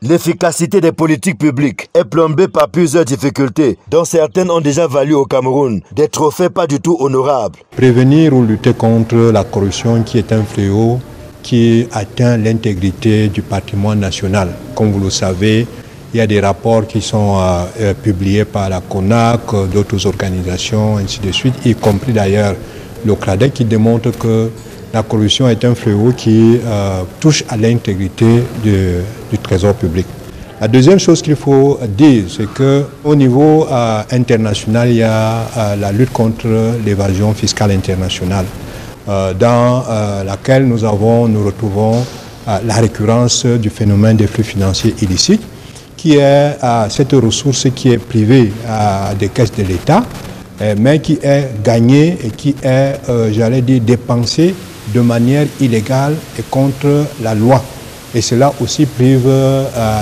L'efficacité des politiques publiques est plombée par plusieurs difficultés, dont certaines ont déjà valu au Cameroun des trophées pas du tout honorables. Prévenir ou lutter contre la corruption qui est un fléau qui atteint l'intégrité du patrimoine national. Comme vous le savez, il y a des rapports qui sont publiés par la CONAC, d'autres organisations, ainsi de suite, y compris d'ailleurs le CRADEC, qui démontre que la corruption est un fléau qui touche à l'intégrité du trésor public. La deuxième chose qu'il faut dire, c'est qu'au niveau international, il y a la lutte contre l'évasion fiscale internationale, dans laquelle nous retrouvons la récurrence du phénomène des flux financiers illicites, qui est cette ressource qui est privée des caisses de l'État, mais qui est gagnée et qui est, j'allais dire, dépensée de manière illégale et contre la loi. Et cela aussi prive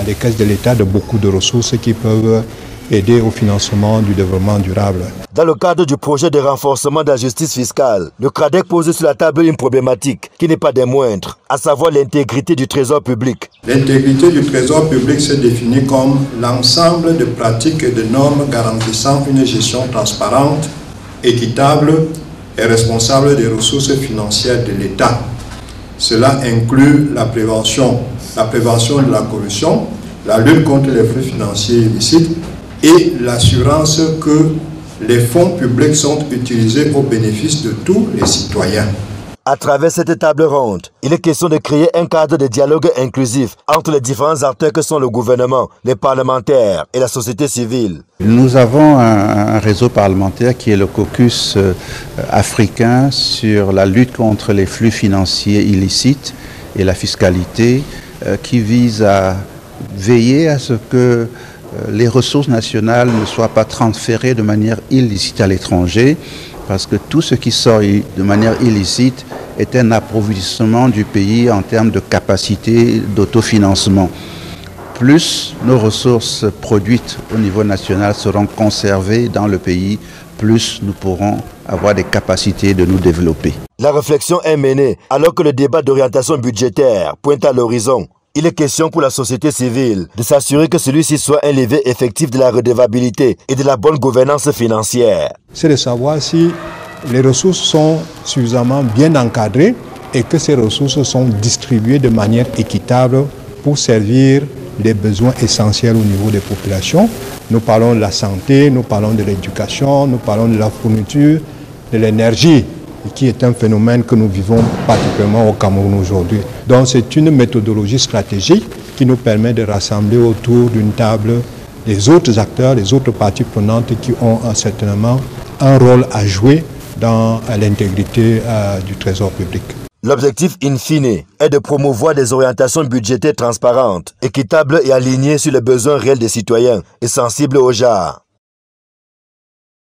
les caisses de l'État de beaucoup de ressources qui peuvent aider au financement du développement durable. Dans le cadre du projet de renforcement de la justice fiscale, le CRADEC pose sur la table une problématique qui n'est pas des moindres, à savoir l'intégrité du trésor public. L'intégrité du trésor public se définit comme l'ensemble de pratiques et de normes garantissant une gestion transparente, équitable et responsable des ressources financières de l'État. Cela inclut la prévention de la corruption, la lutte contre les flux financiers illicites et l'assurance que les fonds publics sont utilisés au bénéfice de tous les citoyens. À travers cette table ronde, il est question de créer un cadre de dialogue inclusif entre les différents acteurs que sont le gouvernement, les parlementaires et la société civile. Nous avons un réseau parlementaire qui est le caucus africain sur la lutte contre les flux financiers illicites et la fiscalité, qui vise à veiller à ce que les ressources nationales ne soient pas transférées de manière illicite à l'étranger, parce que tout ce qui sort de manière illicite est un appauvrissement du pays en termes de capacité d'autofinancement. Plus nos ressources produites au niveau national seront conservées dans le pays, plus nous pourrons avoir des capacités de nous développer. La réflexion est menée alors que le débat d'orientation budgétaire pointe à l'horizon. Il est question pour la société civile de s'assurer que celui-ci soit un levier effectif de la redevabilité et de la bonne gouvernance financière. C'est de savoir si les ressources sont suffisamment bien encadrées et que ces ressources sont distribuées de manière équitable pour servir les besoins essentiels au niveau des populations. Nous parlons de la santé, nous parlons de l'éducation, nous parlons de la fourniture, de l'énergie, qui est un phénomène que nous vivons particulièrement au Cameroun aujourd'hui. Donc c'est une méthodologie stratégique qui nous permet de rassembler autour d'une table les autres acteurs, les autres parties prenantes qui ont certainement un rôle à jouer dans l'intégrité du trésor public. L'objectif in fine est de promouvoir des orientations budgétaires transparentes, équitables et alignées sur les besoins réels des citoyens et sensibles au genre.